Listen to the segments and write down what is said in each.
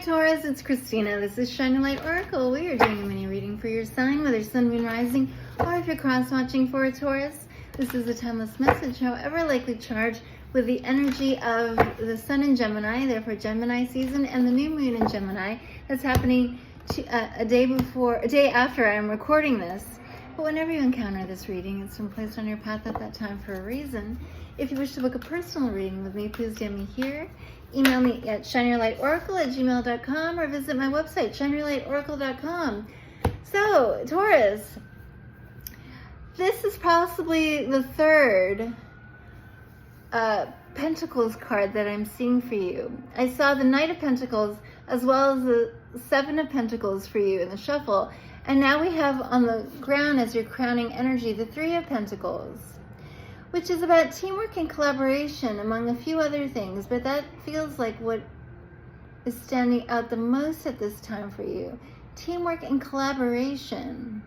Taurus, it's Christina. This is Shine Your Light Oracle. We are doing a mini reading for your sign, whether sun, moon, rising, or if you're cross-watching for a Taurus. This is a timeless message, however likely charged with the energy of the sun in Gemini, therefore Gemini season, and the new moon in Gemini that's happening a day after I'm recording this. But whenever you encounter this reading, it's been placed on your path at that time for a reason. If you wish to book a personal reading with me, please DM me here. Email me at shineyourlightoracle@gmail.com or visit my website, shineyourlightoracle.com. So, Taurus, this is possibly the third Pentacles card that I'm seeing for you. I saw the Knight of Pentacles as well as the Seven of Pentacles for you in the shuffle. And now we have on the ground as your crowning energy, the Three of Pentacles, which is about teamwork and collaboration among a few other things, but that feels like what is standing out the most at this time for you. Teamwork and collaboration.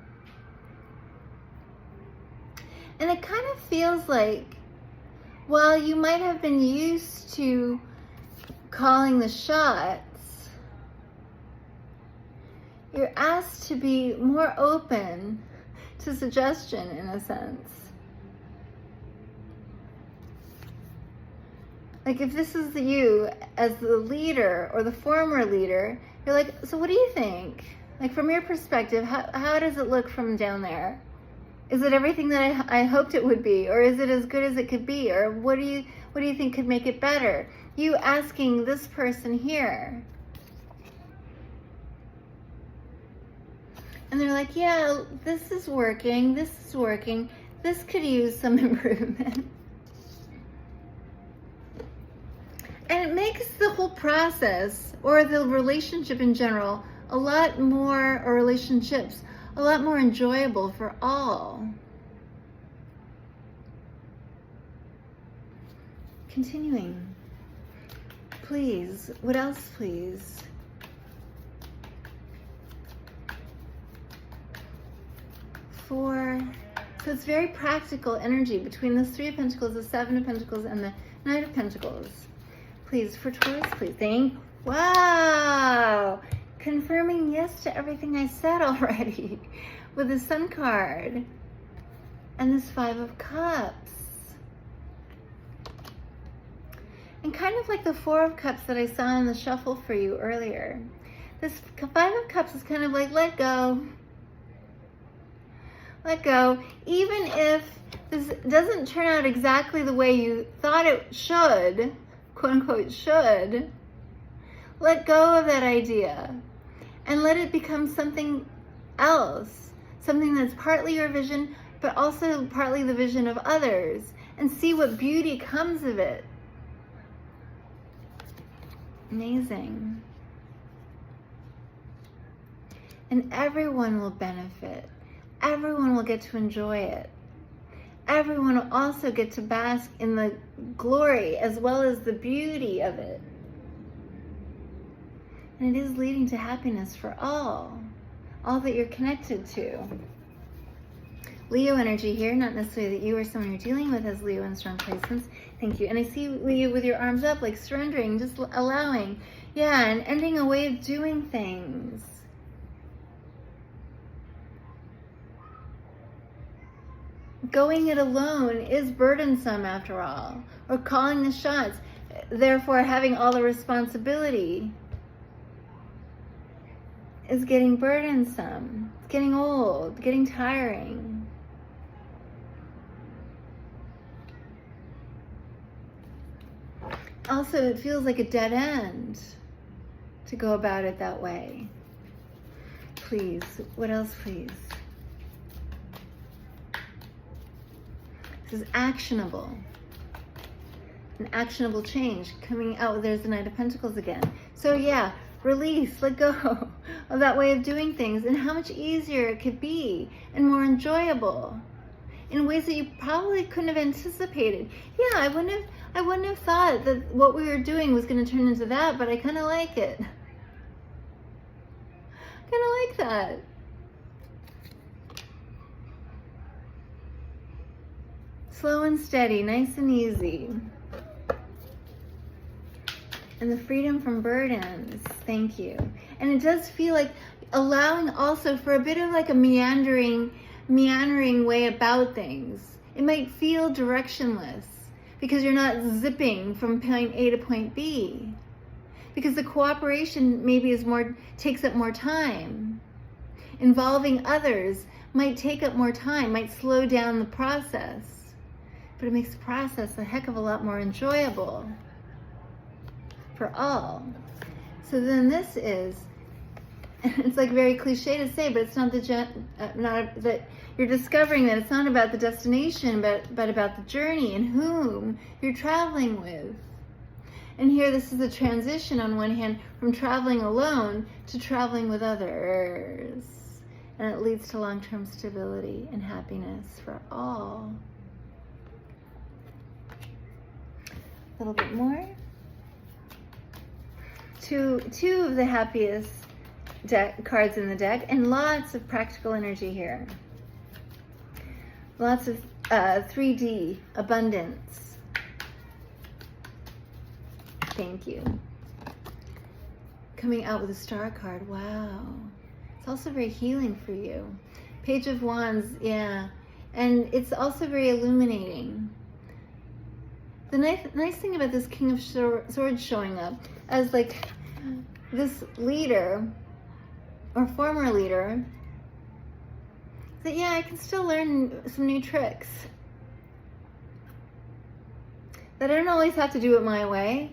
And it kind of feels like, while you might have been used to calling the shots, you're asked to be more open to suggestion in a sense. Like if this is you as the leader or the former leader, you're like, so what do you think? Like from your perspective, how does it look from down there? Is it everything that I hoped it would be? Or is it as good as it could be? Or what do you think could make it better? You asking this person here. And they're like, yeah, this is working, this could use some improvement. And it makes the whole process, or the relationship in general, a lot more enjoyable for all. Continuing. Please, what else, please? So it's very practical energy between the Three of Pentacles, the Seven of Pentacles, and the Knight of Pentacles. Please, for Taurus, please. Wow! Confirming yes to everything I said already with the Sun card and this Five of Cups. And kind of like the Four of Cups that I saw in the shuffle for you earlier. This Five of Cups is kind of like, let go. Let go. Even if this doesn't turn out exactly the way you thought it should, quote unquote should, let go of that idea and let it become something else, something that's partly your vision, but also partly the vision of others, and see what beauty comes of it. Amazing. And everyone will benefit. Everyone will get to enjoy it. Everyone will also get to bask in the glory as well as the beauty of it. And it is leading to happiness for all that you're connected to. Leo energy here, not necessarily that you or someone you're dealing with has Leo in strong placements. Thank you. And I see you with your arms up, like surrendering, just allowing. Yeah, and ending a way of doing things. Going it alone is burdensome after all, or calling the shots, therefore having all the responsibility is getting burdensome, it's getting old, getting tiring. Also, it feels like a dead end to go about it that way. Please, what else, please? This is actionable. An actionable change coming out. There's the Knight of Pentacles again. So yeah, release, let go of that way of doing things and how much easier it could be and more enjoyable in ways that you probably couldn't have anticipated. Yeah, I wouldn't have thought that what we were doing was going to turn into that, but I kind of like it. Kind of like that. Slow and steady, nice and easy. And the freedom from burdens. Thank you. And it does feel like allowing also for a bit of like a meandering way about things. It might feel directionless because you're not zipping from point A to point B. Because the cooperation maybe takes up more time. Involving others might take up more time, might slow down the process. But it makes the process a heck of a lot more enjoyable for all. So then this is, it's like very cliche to say, but it's not that you're discovering that it's not about the destination, but about the journey and whom you're traveling with. And here this is a transition on one hand from traveling alone to traveling with others. And it leads to long-term stability and happiness for all. A little bit more. Two of the happiest cards in the deck, and lots of practical energy here. Lots of 3D abundance. Thank you. Coming out with a star card. Wow. It's also very healing for you. Page of Wands, yeah. And it's also very illuminating. The nice thing about this King of Swords showing up as like this leader or former leader, that yeah, I can still learn some new tricks. That I don't always have to do it my way.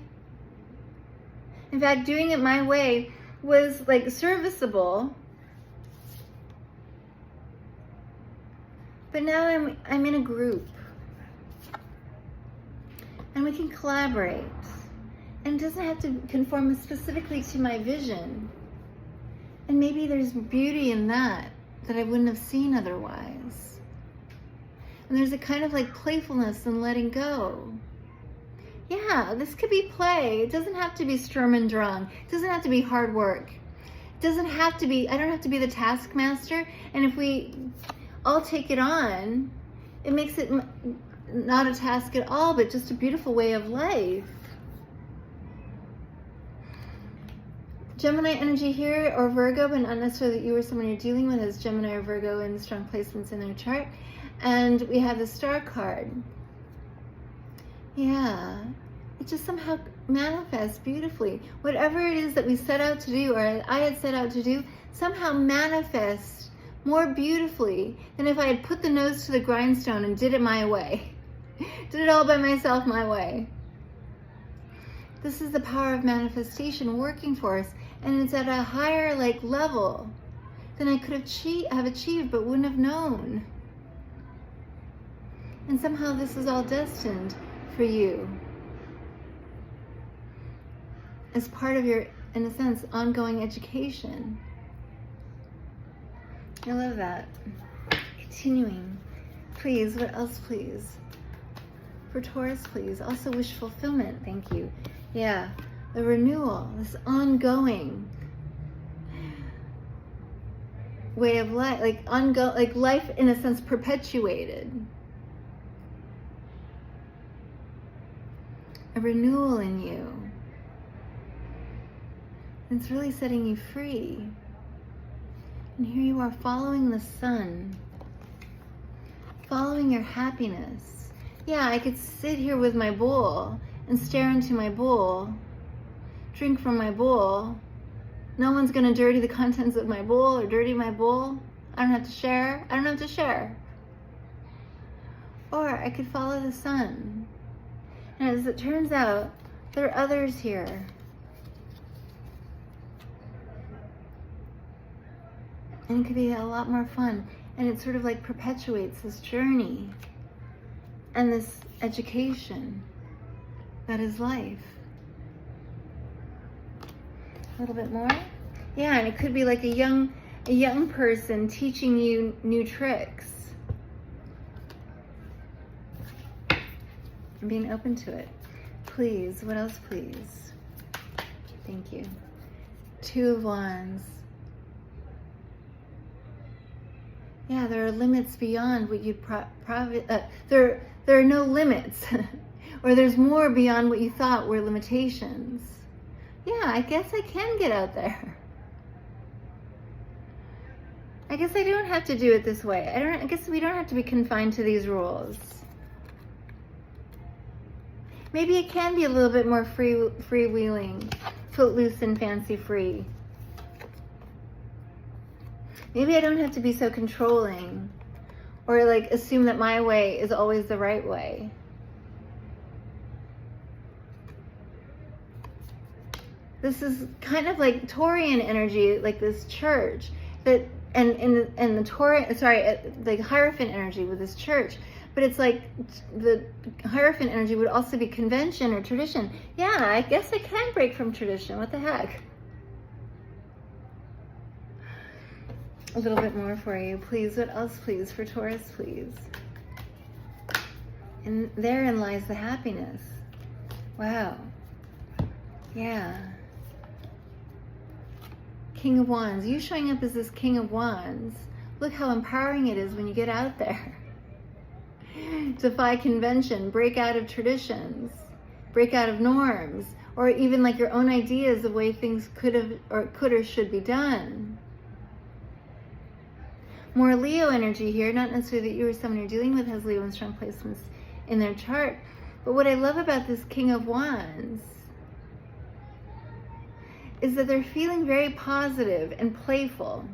In fact, doing it my way was like serviceable. But now I'm in a group. And we can collaborate. And it doesn't have to conform specifically to my vision. And maybe there's beauty in that I wouldn't have seen otherwise. And there's a kind of like playfulness and letting go. Yeah, this could be play. It doesn't have to be Sturm und Drang. It doesn't have to be hard work. It doesn't have to be, I don't have to be the taskmaster. And if we all take it on, it makes it not a task at all, but just a beautiful way of life. Gemini energy here, or Virgo, but not necessarily that you or someone you're dealing with is Gemini or Virgo in strong placements in their chart. And we have the star card. Yeah, it just somehow manifests beautifully. Whatever it is that we set out to do, or I had set out to do, somehow manifests more beautifully than if I had put the nose to the grindstone and did it my way. Did it all by myself my way. This is the power of manifestation working for us, and it's at a higher level than I could have achieved but wouldn't have known. And somehow this is all destined for you as part of your, in a sense, ongoing education. I love that. Continuing. Please, what else, please? For Taurus, please. Also wish fulfillment. Thank you. Yeah, the renewal, this ongoing way of life, like life in a sense perpetuated. A renewal in you. It's really setting you free. And here you are following the sun, following your happiness. Yeah, I could sit here with my bowl and stare into my bowl, drink from my bowl. No one's gonna dirty the contents of my bowl or dirty my bowl. I don't have to share. I don't have to share. Or I could follow the sun. And as it turns out, there are others here. And it could be a lot more fun. And it sort of like perpetuates this journey and this education that is life. A little bit more. Yeah, and it could be like a young person teaching you new tricks. And being open to it. Please, what else, please? Thank you. 2 of Wands. Yeah, there are limits beyond what you'd there are no limits. Or there's more beyond what you thought were limitations. Yeah, I guess I can get out there. I guess I don't have to do it this way. I guess we don't have to be confined to these rules. Maybe it can be a little bit more freewheeling, footloose and fancy free. Maybe I don't have to be so controlling or like assume that my way is always the right way. This is kind of like Taurian energy, like this church that, and the Taurian, sorry, the Hierophant energy with this church. But it's like the Hierophant energy would also be convention or tradition. Yeah, I guess I can break from tradition. What the heck? A little bit more for you, please. What else, please, for Taurus, please? And therein lies the happiness. Wow. Yeah. King of Wands. You showing up as this King of Wands. Look how empowering it is when you get out there. Defy convention, break out of traditions, break out of norms, or even like your own ideas of way things could or should be done. More Leo energy here, not necessarily that you or someone you're dealing with has Leo in strong placements in their chart, but what I love about this King of Wands is that they're feeling very positive and playful.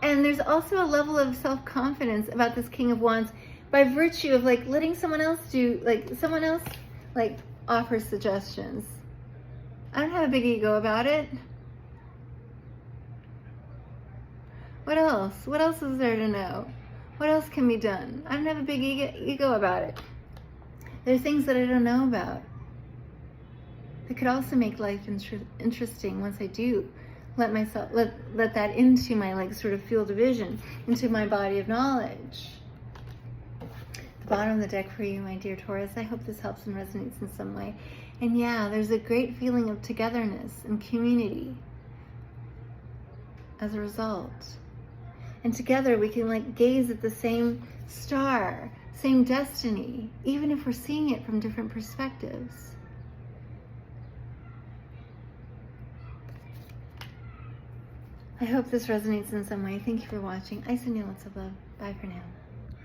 And there's also a level of self-confidence about this King of Wands by virtue of like letting someone else offer suggestions. I don't have a big ego about it. What else? What else is there to know? What else can be done? I don't have a big ego about it. There's things that I don't know about that could also make life interesting once I do let that into my like sort of field of vision, into my body of knowledge. The bottom of the deck for you, my dear Taurus. I hope this helps and resonates in some way. And yeah, there's a great feeling of togetherness and community as a result. And together we can like gaze at the same star, same destiny, even if we're seeing it from different perspectives. I hope this resonates in some way. Thank you for watching. I send you lots of love. Bye for now.